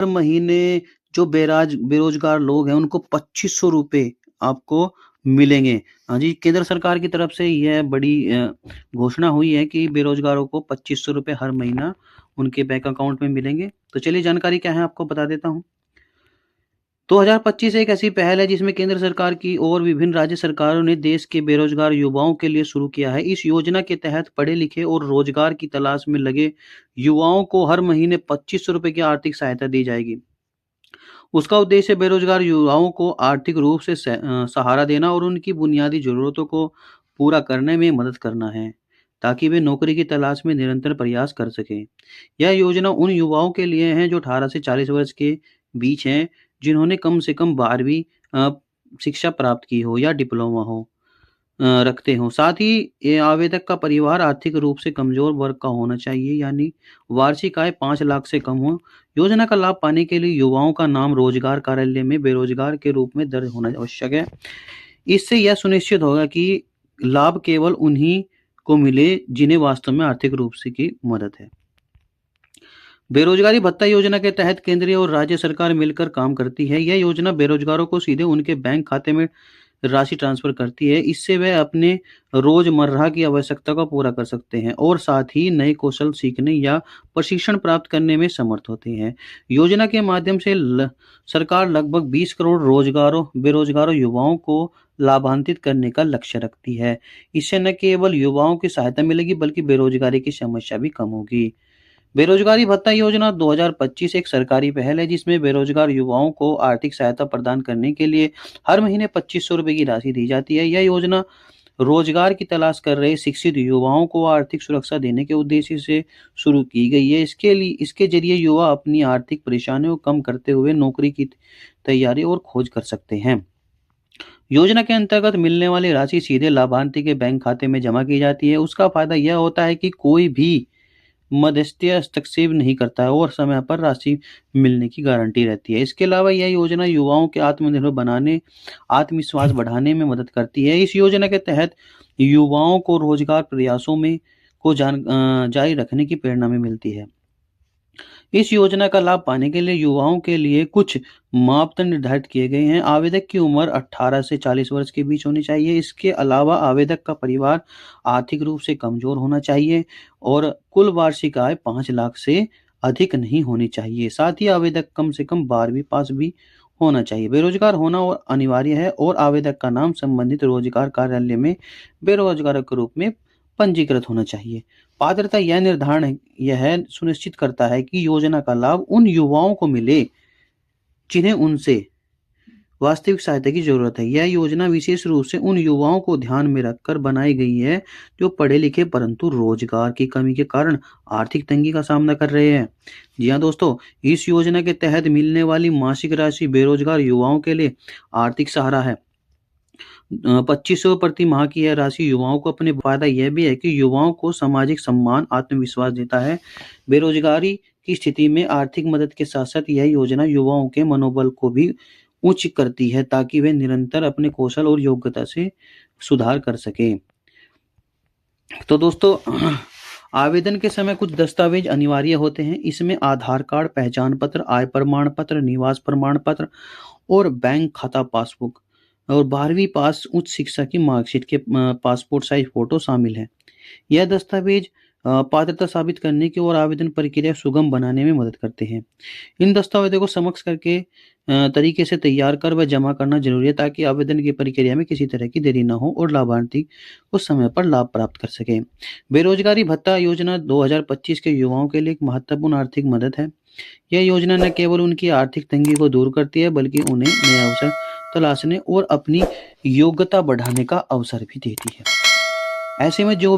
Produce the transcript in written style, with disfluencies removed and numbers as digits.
हर महीने जो बेरोजगार लोग हैं उनको 2500 रुपए आपको मिलेंगे। हाँ जी, केंद्र सरकार की तरफ से यह बड़ी घोषणा हुई है कि बेरोजगारों को 2500 रुपए हर महीना उनके बैंक अकाउंट में मिलेंगे। तो चलिए जानकारी क्या है आपको बता देता हूँ। 2025 एक ऐसी पहल है जिसमें केंद्र सरकार की और विभिन्न राज्य सरकारों ने देश के बेरोजगार युवाओं के लिए शुरू किया है। इस योजना के तहत पढ़े लिखे और रोजगार की तलाश में लगे युवाओं को हर महीने 2500 रुपए की आर्थिक सहायता दी जाएगी। उसका उद्देश्य बेरोजगार युवाओं को आर्थिक रूप से सहारा देना और उनकी बुनियादी ज़रूरतों को पूरा करने में मदद करना है, ताकि वे नौकरी की तलाश में निरंतर प्रयास कर सकें। यह योजना उन युवाओं के लिए है जो 18 से 40 वर्ष के बीच हैं, जिन्होंने कम से कम 12वीं शिक्षा प्राप्त की हो या डिप्लोमा रखते हों। साथ ही ये आवेदक का परिवार आर्थिक रूप से कमज़ोर वर्ग का होना चाहिए, यानी वार्षिक आय 5 लाख से कम हो। योजना का लाभ पाने के लिए युवाओं का नाम रोजगार कार्यालय में बेरोजगार के रूप में दर्ज होना आवश्यक है। इससे यह सुनिश्चित होगा कि लाभ केवल उन्हीं को मिले जिन्हें वास्तव में आर्थिक रूप से की मदद है। बेरोजगारी भत्ता योजना के तहत केंद्रीय और राज्य सरकार मिलकर काम करती है। यह योजना बेरोजगारों को सीधे उनके बैंक खाते में राशि ट्रांसफर करती है। इससे वे अपने रोजमर्रा की आवश्यकता को पूरा कर सकते हैं और साथ ही नए कौशल सीखने या प्रशिक्षण प्राप्त करने में समर्थ होते हैं। योजना के माध्यम से सरकार लगभग 20 करोड़ बेरोजगारों युवाओं को लाभान्वित करने का लक्ष्य रखती है। इससे न केवल युवाओं की सहायता मिलेगी बल्कि बेरोजगारी की समस्या भी कम होगी। बेरोजगारी भत्ता योजना 2025 एक सरकारी पहल है जिसमें बेरोजगार युवाओं को आर्थिक सहायता प्रदान करने के लिए हर महीने 2500 रुपए की राशि दी जाती है। यह योजना रोजगार की तलाश कर रहे शिक्षित युवाओं को आर्थिक सुरक्षा देने के उद्देश्य से शुरू की गई है। इसके जरिए युवा अपनी आर्थिक परेशानियों को कम करते हुए नौकरी की तैयारी और खोज कर सकते हैं। योजना के अंतर्गत मिलने वाली राशि सीधे लाभार्थी के बैंक खाते में जमा की जाती है। उसका फायदा यह होता है कि कोई भी मध्यस्थीय हस्तक्षेप नहीं करता है और समय पर राशि मिलने की गारंटी रहती है। इसके अलावा यह योजना युवाओं के आत्मनिर्भर बनाने, आत्मविश्वास बढ़ाने में मदद करती है। इस योजना के तहत युवाओं को रोजगार प्रयासों में जारी रखने की प्रेरणा में मिलती है। इस योजना का लाभ पाने के लिए युवाओं के लिए कुछ मापदंड निर्धारित किए गए हैं। आवेदक की उम्र 18 से 40 वर्ष के बीच होनी चाहिए। इसके अलावा आवेदक का परिवार आर्थिक रूप से कमजोर होना चाहिए और कुल वार्षिक आय 5 लाख से अधिक नहीं होनी चाहिए। साथ ही आवेदक कम से कम 12वीं पास भी होना चाहिए। बेरोजगार होना और अनिवार्य है और आवेदक का नाम संबंधित रोजगार कार्यालय में बेरोजगार के रूप में पंजीकृत होना चाहिए। पात्रता यह सुनिश्चित करता है कि योजना का लाभ उन युवाओं को मिले जिन्हें उनसे वास्तविक सहायता की जरूरत है। यह योजना विशेष रूप से उन युवाओं को ध्यान में रखकर बनाई गई है जो पढ़े लिखे परंतु रोजगार की कमी के कारण आर्थिक तंगी का सामना कर रहे हैं। जी हाँ दोस्तों, इस योजना के तहत मिलने वाली मासिक राशि बेरोजगार युवाओं के लिए आर्थिक सहारा है। 2500 प्रति माह की यह राशि युवाओं को अपने फायदा यह भी है कि युवाओं को सामाजिक सम्मान, आत्मविश्वास देता है। बेरोजगारी की स्थिति में आर्थिक मदद के साथ साथ यह योजना युवाओं के मनोबल को भी उच्च करती है ताकि वे निरंतर अपने कौशल और योग्यता से सुधार कर सके। तो दोस्तों, आवेदन के समय कुछ दस्तावेज अनिवार्य होते हैं। इसमें आधार कार्ड, पहचान पत्र, आय प्रमाण पत्र, निवास प्रमाण पत्र और बैंक खाता पासबुक और 12वीं पास उच्च शिक्षा की मार्कशीट के पासपोर्ट साइज फोटो शामिल है। यह दस्तावेज पात्रता साबित करने की और आवेदन प्रक्रिया सुगम बनाने में मदद करते हैं। इन दस्तावेजों को समक्ष करके तरीके से तैयार कर व जमा करना जरूरी है ताकि आवेदन की प्रक्रिया में किसी तरह की देरी न हो और लाभार्थी उस समय पर लाभ प्राप्त कर सके। बेरोजगारी भत्ता योजना 2025 के युवाओं के लिए एक महत्वपूर्ण आर्थिक मदद है। यह योजना न केवल उनकी आर्थिक तंगी को दूर करती है बल्कि उन्हें नए अवसर तलाशने और अपनी योग्यता बढ़ाने का अवसर भी देती है। ऐसे में जो